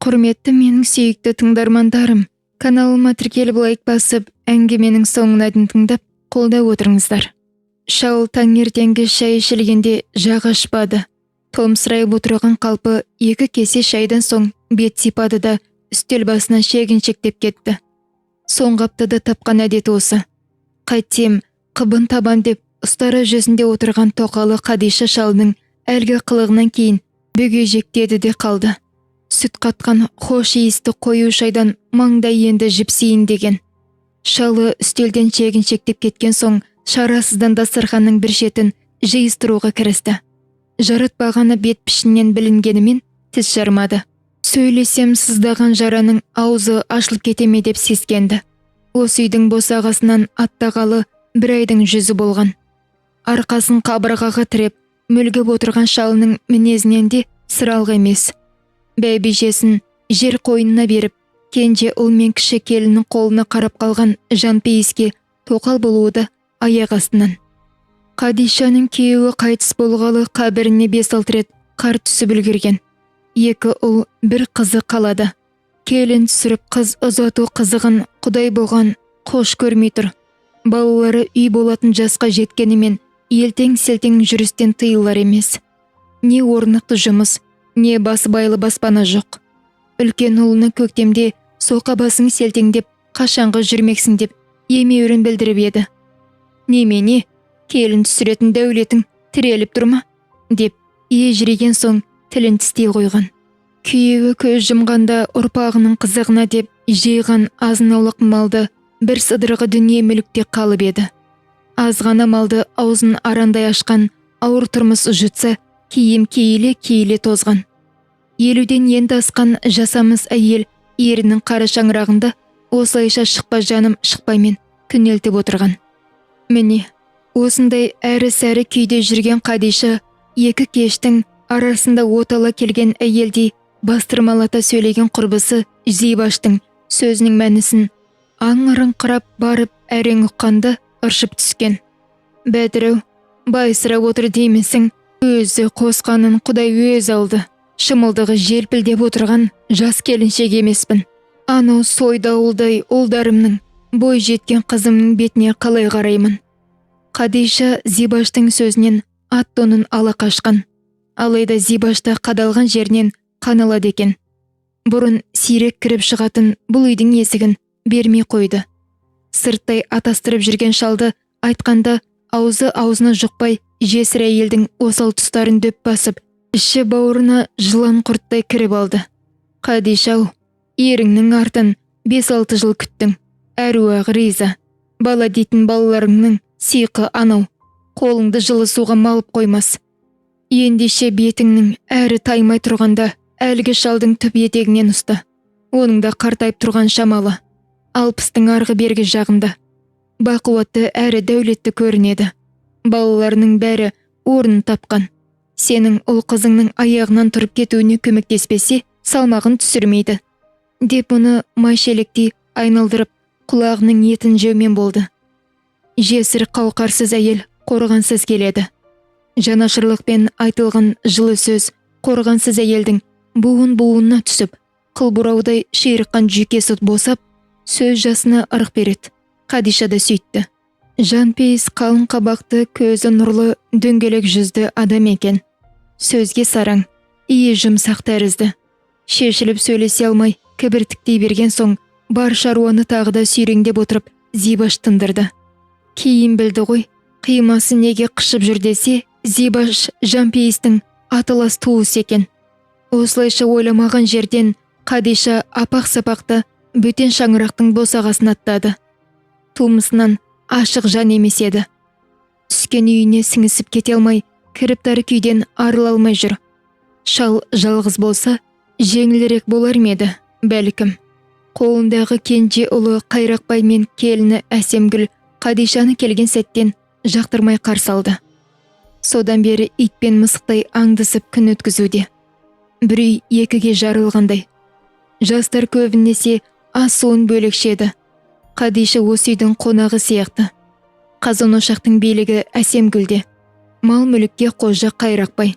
Құрметті менің сүйікті тыңдармандарым, каналыма тіркеліп лайк басып, әңгіменің соңына дейін тыңдап, қолдап отырыңыздар. Шаул таңертеңгі шай ішілгенде жағы ашпады. Томсырайып отырған қалпы 2 кесе шайдан соң бет сипады да үстел басына шегіншектеп кетті. Соңғы аптада тапқан әдеті осы. Қайтсем, қыбын табан деп ұстара жүзінде отырған тоқалы Қадиша шалының әлгі қылығынан кейін бөгежектеді де қалды. Сүт қатқан хош иісті қою шайдан маңдай енді жіпсейін деген. Шалы үстелден шегіншектеп кеткен соң шарасыздан дастарханның бір шетін жиыстыруға кірісті. Жарытпағаны бет пішіннен білінгенімен тіс жармады. Сөйлесем сыздаған жараның аузы ашылып кетеме деп сескенді. Осы үйдің босағасынан аттағалы 1 айдың жүзі болған. Арқасын қабырғаға тіреп, мүлгіп отырған шалының мінезінен де сыралғы емес. Бәйбішесін жер қойнына беріп, кенже ұл мен кіші келінің қолына қарап қалған жанпейіске тоқал болуы да аяқ астынан. Қадишаның күйеуі қайтыс болғалы қабіріне 5-6 рет қар түсіп үлгерген. 2 ұл, 1 қызы қалады. Келін түсіріп қыз ұзату қызығын құдай болған қош көрмей тұр. Балалары үй болатын жасқа жеткенімен елтең-селтең жүрістен тыйылар емес. Не орнықты жұмыс, не басыбайлы баспана жоқ. Үлкен ұлына көктемде соқа басың селтеңдеп, қашанғы жүрмексің деп емеурін білдіріп еді. Немене, келін түсіретін дәулетің тіреліп тұрма? Деп ежіреген соң тілін тістей қойған. Күйеуі көз жұмғанда ұрпағының қызығына деп жиған азын-аулақ малды бір сыдырғы дүние мүлікте қалып еді. Азғана малды аузын арандай ашқан ауыр тұрмыс жұтса, киім кейіле тозған. 50-ден енді асқан жасамыс әйел ерінің қара шаңырағында осылайша шықпа жаным шықпаймен күнелтіп отырған. Міне, осындай әрі-сәрі күйде жүрген Қадиша 2 кештің арасында отала келген әйелдей бастырмалата сөйлеген құрбысы Зибаштың сөзінің мәнісін аңырыңқырап барып әрең ұққанды ыршып түскен. Бәдірәу, байсырап отыр деймісің, өзі қосқанын Құдай өз алды. Шымылдығы желпілдеп отырған жас келіншек емеспін. Анау сойдауылдай ұлдарымның, бой жеткен қызымның бетіне қалай қараймын. Қадиша Зибаштың сөзінен ат-тонын ала қашқан. Алайда Зибашта қадалған жерінен қаналады екен. Бұрын сирек кіріп шығатын бұл үйдің есігін бермей қойды. Сырттай атастырып жүрген шалды айтқанда аузы аузына жұқпай жесір әйелдің осал тұстарын дөп басып, іші бауырына жылан құрттай кіріп алды. Қадишау, еріңнің артын 5-6 жыл күттің. Әруағы риза. Бала дейтін балаларыңның сиқы анау. Қолыңды жылы суға малып қоймас. Ендеше бетіңнің әрі таймай тұрғанда әлгі шалдың түп етегінен ұста. Оның да қартайып тұрған шамалы. 60-тың арғы бергі жағында. Бақуатты әрі дәулетті көрінеді. Балаларының бәрі орнын тапқан. Сенің ұл қызыңның аяғынан тұрып кетуіне көмектеспесе, салмағын түсірмейді. Деп оны майшелектей айналдырып, құлағының етін жеумен болды. Жесір қауқарсыз әйел қорғансыз келеді. Жанашырлықпен айтылған жылы сөз қорғансыз әйелдің буын-буынына түсіп, қылбұраудай шиырыққан жүйкесі босап, сөз жасына ырық береді. Қадиша да сөйтті. Жанпейіс қалың қабақты, көзі нұрлы, дөңгелек жүзді адам екен. Сөзге сараң, ие жұмсақ тәрізді. Шешіліп сөйлесе алмай, кібіртіктей берген соң, бар шаруаны тағыда сүйреңдеп отырып, Зибаш тындырды. Кейін білді ғой, қимасы неге қышып жүр десе, Зибаш Жанпейістің атылас туыс екен. Осылайша ойламаған жерден Қадиша апақ-сапақты бөтен шаңырақтың босағасын аттады. Тумысынан ашық жан емес еді. Түскен үйіне сіңісіп кете алмай, кіріптары күйден арыла алмай жүр. Шал жалғыз болса, жеңілірек болар меді, бәлкім. Қолындағы кенже ұлы Қайрақбай мен келіні Әсемгүл Қадишаны келген сәттен жақтырмай қарсы алды. Содан бері ит пен мысықтай аңдысып күн өткізуде. Бір үй 2-ге жарылғандай. Жастар көбінесе ас-суын бөлекшеді. Қадиша осы үйдің қонағы сияқты. Қазан ошақтың билігі Әсемгүлде. Мал мүлікке қожа Қайрақбай.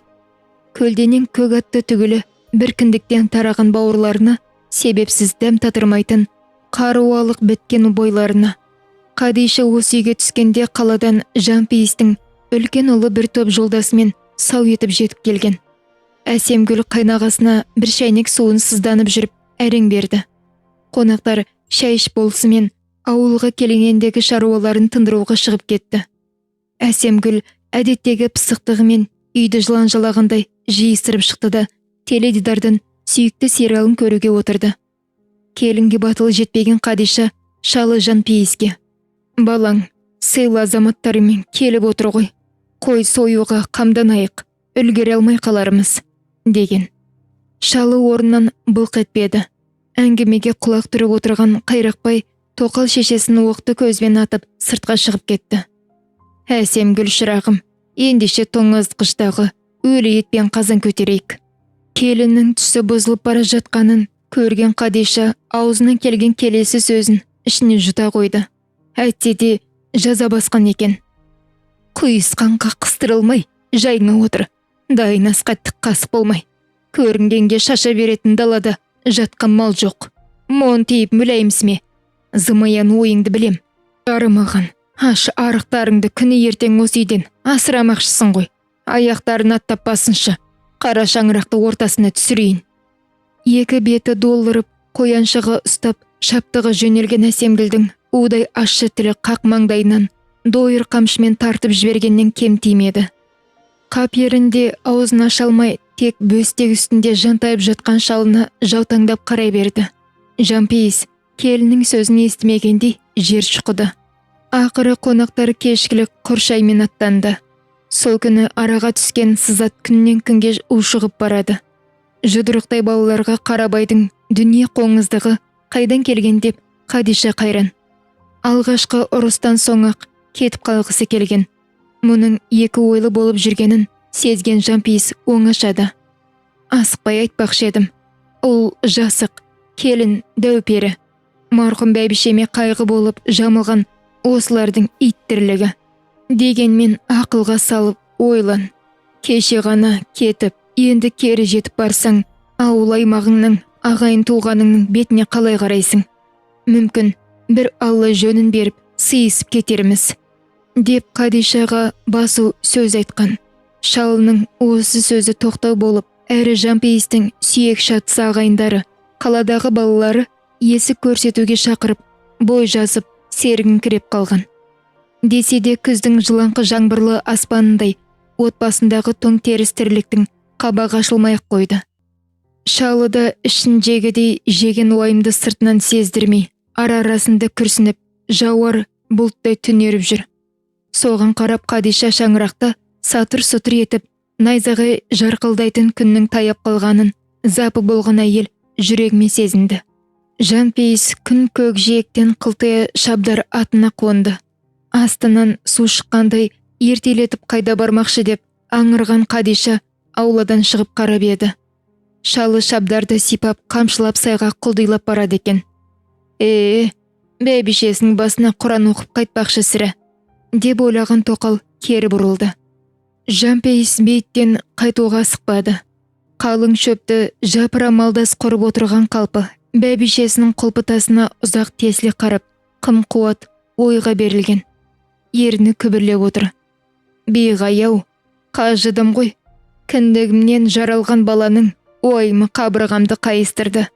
Көлденен көк атты түгілі бір кіндіктен тараған бауырларына, себепсіз дәм татырмайтын қаруалық біткен бойларына. Қадиша осы үйге түскенде қаладан Жанпейістің үлкен ұлы бір топ жолдасымен сау етіп жетіп келген. Әсемгүл қайнағасына бір шайнек суын сызданып жүріп әрең берді. Қонақтар шай іш болысымен ауылға келгендегі шаруаларын тындыруға шығып кетті. Әсемгүл әдеттегі пысықтығымен үйді жылан-жалағандай жиыстырып шықты да теледидардан сүйікті сериалын көруге отырды. Келінге батылы жетпеген Қадиша шалы Жанпейіске: «Балаң, сыйлы азаматтарымен келіп отыр ғой. Қой союға қамданайық, үлгере алмай қалармыз», деген. Шалы орнынан былқ етпеді. Әңгімеге құлақ түріп отырған Қайрақбай тоқал шешесін оқты көзбен атып сыртқа шығып кетті. «Әсемгүл шырағым, ендеше тоңазытқыштағы өлі етпен қазан көтерейік». Келіннің түсі бұзылып бара жатқанын көрген Қадиша аузынан келген келесі сөзін ішіне жұта қойды. Әйтсе де жаза басқан екен. «Құйысқанға қыстырылмай, жайыңа отыр. Дайын асқа тік қасық болмай. Көрінгенге шаша беретін далада жатқан мал жоқ. Мон тиіп мүләйімсіме. Зымаян ойыңды білем. Жарымаған, аш арықтарыңды күні ертең осы үйден асырамақшысың ғой. Аяқтарын аттап басыншы. Қара шаңырақты ортасына түсірейін». Екі беті долырып, қояншығы ұстап, шаптығы жөнелген Әсемгүлдің удай ащы тілі қақ маңдайынан дойыр қамшымен тартып жібергеннен кем тимеді. Қап ерінде аузын аша алмай, тек бөстек үстінде жантайып жатқан шалына жаутаңдап қарай берді. Жанпейіс келіннің сөзін естімегендей жер шұқыды. Ақыры қонақтар кешкілік құршаймен аттанды. Сол күні араға түскен сызат күннен күнге ушығып барады. Жұдырықтай балаларға Қарабайдың дүние қоңыздығы қайдан келген деп Қадиша қайран. Алғашқы ұрыстан соң-ақ кетіп қалғысы келген. Мұның екі ойлы болып жүргенін сезген Жанпейіс оңашады. «Асықпай айтпақшы едім. Ол жасық, келін дәупері. Марқұм бәйбішеме қайғы болып жамылған осылардың иттірлігі. Дегенмен ақылға салып ойлан. Кеше ғана кетіп, енді кері жетіп барсаң, ауыл аймағыңның, ағайын туғаныңның бетіне қалай қарайсың? Мүмкін бір Алла жөнін беріп сыйысып кетерміз», деп Қадишаға басу сөз айтқан. Шалының осы сөзі тоқтау болып, әрі Жанпейістің сүйек шатысы ағайындары, қаладағы балалары есік көрсетуге шақырып, бой жазып, сергін кіреп қалған. Десе де күздің жылаңқы жаңбырлы аспанындай отбасындағы тоң теріс тірліктің қабағы ашылмай-ақ қойды. Шалы да ішін жегідей жеген уайымды сыртынан сездірмей, ара-арасында күрсініп, жауар бұлттай түнеріп жүр. Соған қарап Қадиша шаңырақта сатыр-сұтыр етіп, найзағай жарқылдайтын күннің таяп қалғанын запы болған әйел жүрегіме сезінді. Жанпейіс күн көк жиектен қылтая шабдар атына қонды. Астынан су шыққандай ертелетіп қайда бармақшы деп аңырған Қадиша ауладан шығып қарап еді. Шалы шабдарды сипап қамшылап сайға құлдилап барады екен. Бәйбішесінің басына Құран оқып қайтпақшы сірә, деп ойлаған тоқал кері бұрылды. Жанпейіс бейттен қайтуға асықпады. Қалың шөпті жапыра малдас құрып отырған қалпы бәйбішесінің құлпытасына ұзақ тесіле қарап, қым-қуат ойға берілген. Еріні күбірлеп отыр. «Бейғай-ау, қажыдым ғой. Кіндігімнен жаралған баланың ойымы қабырғамды қайыстырды.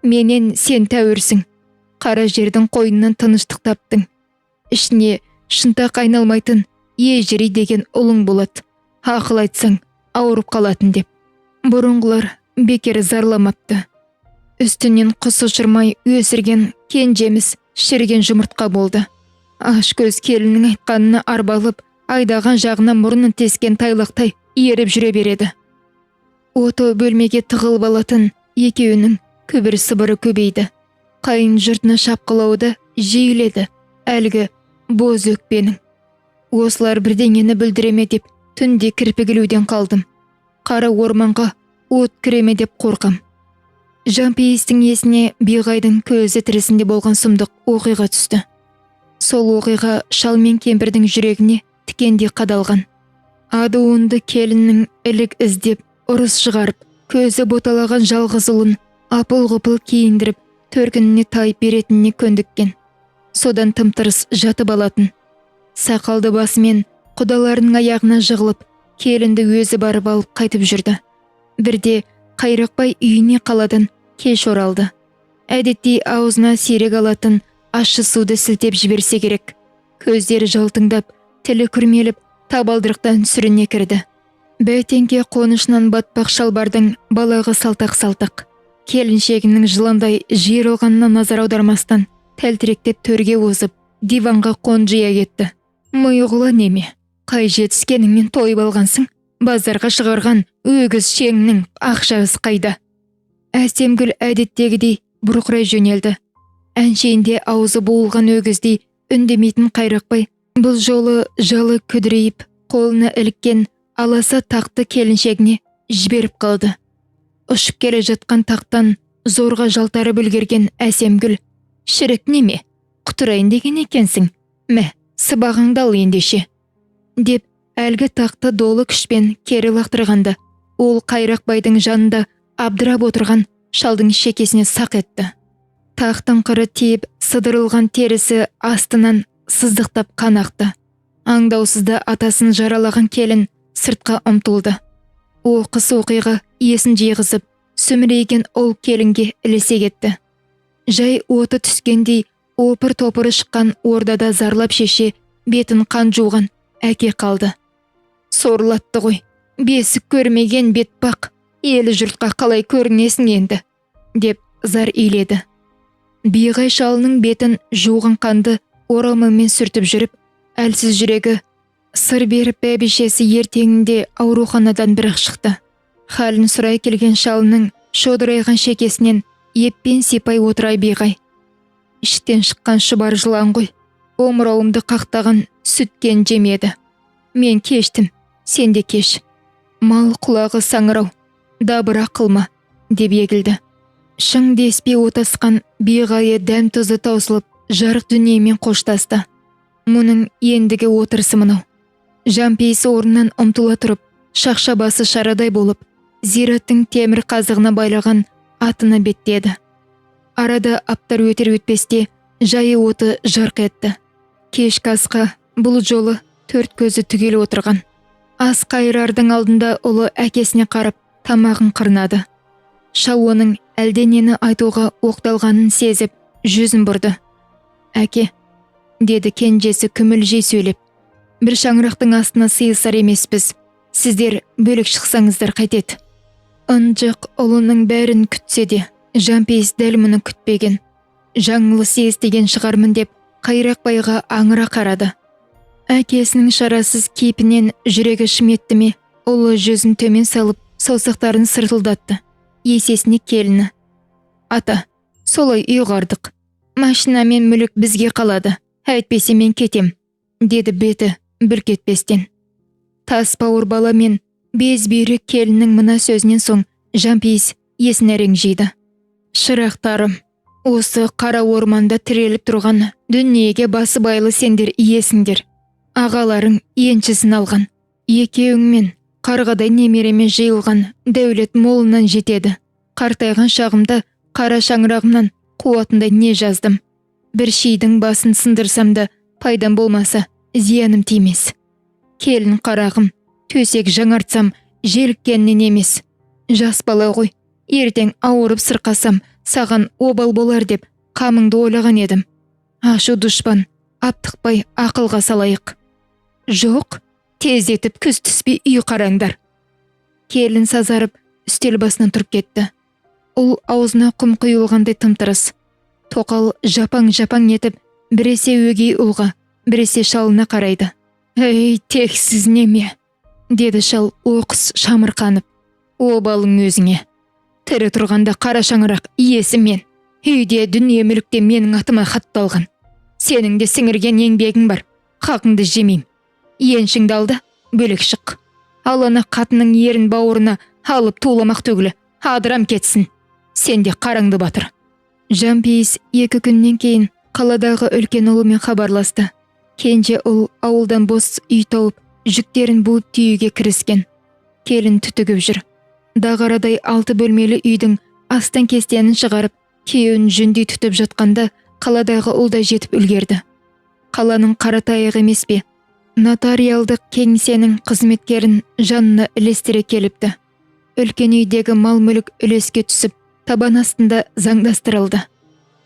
Менен сен тәуірсің. Қара жердің қойнынан тыныштық таптың. Ішіне шынтақ айналмайтын ежірей деген ұлың болады. Ақыл айтсаң, ауырып қалатын» деп. Бұрынғылар бекер зарламапты. Үстінен құс ұшырмай өсірген кенжеміз шірген жұмыртқа болды. Аш көз келіннің айтқанына арбалып, айдаған жағына мұрнын тескен тайлақтай еріп жүре береді. Ото бөлмеге тығылып алатын екеуінің күбір сыбыры көбейді. Қайын жұртына шапқылауды жиіледі әлгі боз өкпенің. Осылар бірдеңені бүлдіреме деп түнде кірпігілуден қалдым. Қара орманға от кіреме деп қорқам. Жанпейістің есіне Биғайдың көзі тірісінде болған сұмдық оқиға түсті. Сол оқиға шал мен кемпірдің жүрегіне тікенде қадалған. Адуынды келіннің ілік іздеп, ұрыс шығарып, көзі боталаған жалғыз ұлын апыл-ғұпыл киіндіріп, төркініне тайып беретініне көндіккен. Содан тым-тырыс жатып алатын. Сақалды басымен құдаларының аяғына жығылып, келінді өзі барып алып қайтып жүрді. Бірде Қайрақбай үйіне қаладан кеш оралды. Әдетте аузына сирек алатын ащы суды сілтеп жіберсе керек. Көздері жалтыңдап, тілі күрмеліп, табалдырықтан сүріне кірді. Бәйтенге қонышынан батпақ шалбардың балағы салтақ-салтақ. Келіншегінің жыландай жиырылғанына назар аудармастан, тәлтіректеп төрге озып, диванға қонжия кетті. Миғұла неме, қай жетіскеніңмен тойып алғансың? Базарға шығарған өгіз шеңнің ақшасы қайда? Әсемгүл әдеттегідей бұрқырай жөнелді. Әншейінде аузы буылған өгіздей үндемейтін Қайрақбай бұл жолы жалы күдірейіп, қолына іліккен аласа тақты келіншегіне жіберіп қалды. Ұшып келе жатқан тақтан зорға жалтары бүлгерген Әсемгүл: «Шірік неме, құтырайын деген екенсің? Мә, сыбағыңды ал ендеше», деп әлгі тақты долы күшпен кері лақтырғанда, ол Қайрақбайдың жанында абдырап отырған шалдың шекесіне сақ етті. Тақтың қыры тиіп, сыдырылған терісі астынан сыздықтап қан ақты. Аңдаусызда атасын жаралаған келін сыртқа ұмтылды. Оқыс оқиға есін жиғызып, сүмірейген ол келінге ілесе кетті. Жай оты түскендей опыр-топыры шыққан ордада зарлап шеше, бетін қан жуған әке қалды. «Сорлатты ғой, бесік көрмеген бетпақ, елі жұртқа қалай көрінесің енді», деп зар иледі. Биғай шалының бетін жуған қанды орамалмен сүртіп жүріп, әлсіз жүрегі сыр беріп бәйбішесі ертеңінде ауруханадан бір-ақ шықты. Халін сұрай келген шалының шодырайған шекесінен еппен сипай отырай Биғай: «Іштен шыққан шұбар жылан ғой, омырауымды қақтаған сүткен жемеді. Мен кештім, сен де кеш. Мал құлағы саңырау, дабыра қылма», деп егілді. Шың деспей отасқан Биғайы дәм тұзы таусылып, жарық дүниемен қоштасты. Мұның ендігі отырысы мынау. Жампейісі орнынан ұмтыла тұрып, шақша басы шарадай болып, зираттың темір қазығына байлаған атына беттеді. Арада аптар өтер өтпесте жайы оты жарқ етті. Кешкі асқа бұл жолы төрт көзі түгел отырған. Ас қайырардың алдында ұлы әкесіне қарап тамағын қырнады. Шал оның әлденені айтуға оқталғанын сезіп, жүзін бұрды. «Әке», деді кенжесі күмілжей сөйлеп, «бір шаңырақтың астына сыйысар емеспіз. Сіздер бөлек шықсаңыздар қайтеді». Ынжық ұлының бәрін күтсе де, Жампейіс дәл мұны күтпеген. Жаңылы естіген шығармын деп Қайрақбайға аңыра қарады. Әкесінің шарасыз кейпінен жүрегі шыметті ме, ұлы жүзін төмен салып, саусақтарын сыртылдатты. Есесіне келіні: «Ата, солай ұйғардық. Машина мен мүлік бізге қалады. Әйтпесе мен кетем», деді беті бүлк етпестен. Тас бауыр бала мен без бүйрек келіннің мына сөзінен соң Жампейіс есін әрең жиды. «Шырақтарым, осы қара орманда тіреліп тұрған дүниеге басы байлы сендер иесіңдер. Ағаларың еншісін алған. Екеуіңмен қарғадай немереме жиылған дәулет молынан жетеді. Қартайған шағымда қара шаңырағымнан қуатындай не жаздым. Бір шейдің басын сындырсам да пайдам болмаса зияным тимес. Келін қарағым, төсек жаңартсам желіккеннен емес. Жас бала ғой, ертең ауырып сырқасам саған обал болар деп қамыңды ойлаған едім. Ашу дұшпан, аптықпай ақылға салайық». «Жоқ, тездетіп күз түспей үй қараңдар». Келін сазарып үстел басынан тұрып кетті. Ұл аузына құм құйылғандай тым-тырыс. Тоқал жапаң-жапаң етіп, біресе өгей ұлға, біресе шалына қарайды. «Әй, тексіз неме», деді шал оқыс шамырқанып. «Обалың өзіңе. Тірі тұрғанда қара шаңырақ иесі мен. Үйде дүние мүлікте менің атыма хатталған. Сенің де сіңірген еңбегің бар. Хақыңды жемейм. Еншіңді алда, бөлек шық. Ал ана қатының ерін бауырына алып туламақ түгілі адырам кетсін. Сен де қараңды батыр». Жампейіс 2 күннен кейін қаладағы үлкен ұлымен хабарласты. Кенже ұл ауылдан бос үй тауып, жүктерін буып түйеге кіріскен. Келін түтігіп жүр. дағарадай 6 бөлмелі үйдің астан кестенін шығарып, күйеуін жүндей түтіп жатқанда қаладағы ұлда жетіп үлгерді. Қаланың қаратайығы емес пе? Нотариалдық кеңсенің қызметкерін жанына ілестіре келіпті. Үлкен үйдегі мал-мүлік үлеске түсіп, табан астында заңдастырылды.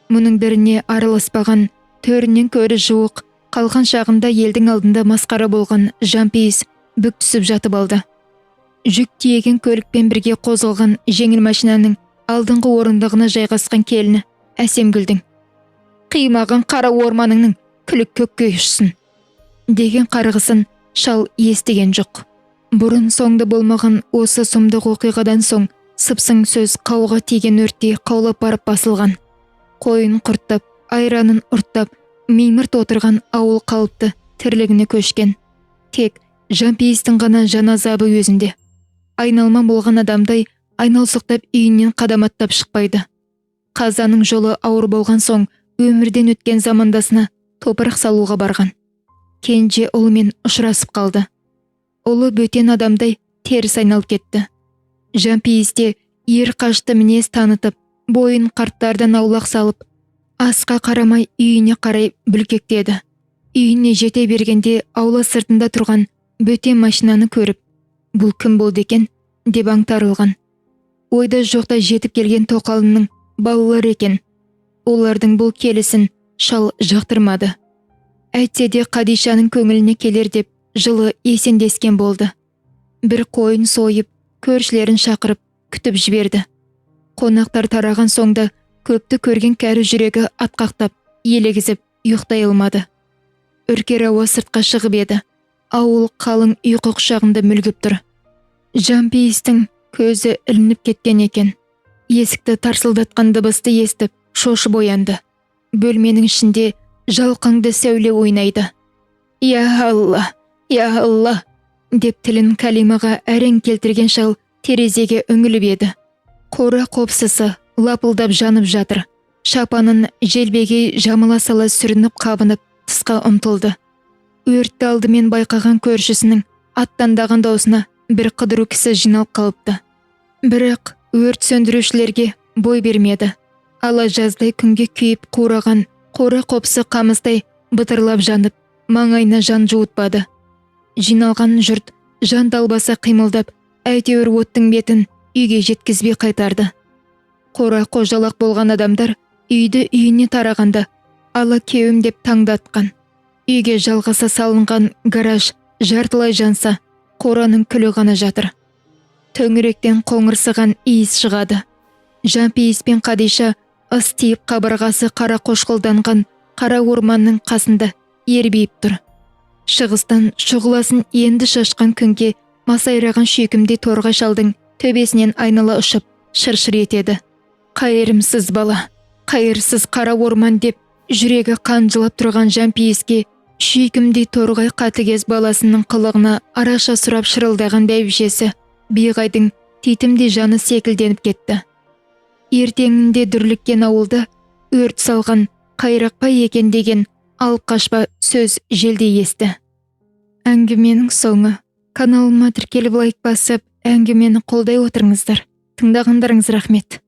Мұның біріне араласпаған, төрінен көрі жуық, қалған шағында елдің алдында масқара болған жампейіс бүк түсіп жатып алды. Жүк тиеген көлікпен бірге қозғалған жеңіл машинаның алдыңғы орындығына жайғасқан келіні Әсемгүлдің «Қимаған қара орманыңның күлік көкке ұшсын» деген қарғысын шал естіген жоқ. Бұрын соңды болмаған осы сұмдық оқиғадан соң сыпсың сөз қауға тиген өрттей қаулап барып басылған. Қойын құрттап, айранын ұрттап, мимырт отырған ауыл қалыпты тірлігіне көшкен. Тек жампейістің ғана жан азабы өзінде. Айналма болған адамдай айналсықтап үйінен қадаматтап шықпайды. Қазаның жолы ауыр болған соң өмірден өткен замандасына топырақ салуға барған. Кенже ұлымен ұшырасып қалды. Ұлы бөтен адамдай теріс айналып кетті. Жампейісте ер қашты мінез танытып, бойын қарттардан аулақ салып, асқа қарамай үйіне қарай бүлкектеді. Үйіне жете бергенде аула сыртында тұрған бөтен машинаны көріп, бұл кім болды екен деп аңтарылған. Ойда жоқта жетіп келген тоқалының балалар екен. Олардың бұл келісін шал жақтырмады. Әйтсе де Қадишаның көңіліне келер деп жылы есендескен болды. Бір қойын сойып, көршілерін шақырып, күтіп жіберді. Қонақтар тараған соңда көпті көрген кәрі жүрегі атқақтап, елегізіп, ұйықтай алмады. Үркер ауа сыртқа шығып еді. Ауыл қалың ұйқы құшағында мүлгіп тұр. Жампейістің көзі ілініп кеткен екен. Есікті тарсылдатқан дыбысты естіп, шошып оянды. Бөлменің ішінде жалқаңды сәуле ойнайды. «Я Алла, я Алла!» деп тілін калимаға әрең келтірген шал терезеге үңіліп еді. Қора қопсысы лапылдап жанып жатыр. Шапанын желбегей жамыла сала сүрініп қабынып тысқа ұмтылды. Өртті алдымен байқаған көршісінің аттандаған даусына бір қыдыру кісі жиналып қалыпты. Бірақ өрт сөндірушілерге бой бермеді. Ала жаздай күнге күйіп қураған қора қопсы қамыстай бытырлап жанып, маңайына жан жуытпады. Жиналған жұрт жан далбаса қимылдап, әйтеуір оттың бетін үйге жеткізбей қайтарды. Қора қожалақ болған адамдар үйді үйіне тарағанда ала кеуім деп таңдатқан. Үйге жалғаса салынған гараж жартылай жанса, қораның күлі ғана жатыр. Төңіректен қоңырсыған иіс шығады. Жампейіс пен Қадиша ыс тиіп қабырғасы қара қошқылданған қара орманның қасында ербейіп тұр. Шығыстан шұғыласын енді шашқан күнге масайраған шүйкімде торғай шалдың төбесінен айнала ұшып шыршыр етеді. «Қайырымсыз бала, қайырсыз қара орман» деп жүрегі қанжылап тұрған Жампейіске шүйкімде торғай қатыгез баласының қылығына араша сұрап шырылдаған бәйбішесі биғайдың титімде жаны секілденіп кетті. Ертеңінде дүрліккен ауылда өрт салған қайрақпа екен деген алып қашпа сөз желдей есті. Әңгіменің соңы. Каналыма тіркеліп лайк басып, әңгімені қолдай отырыңыздар. Тыңдағандарыңыз рахмет.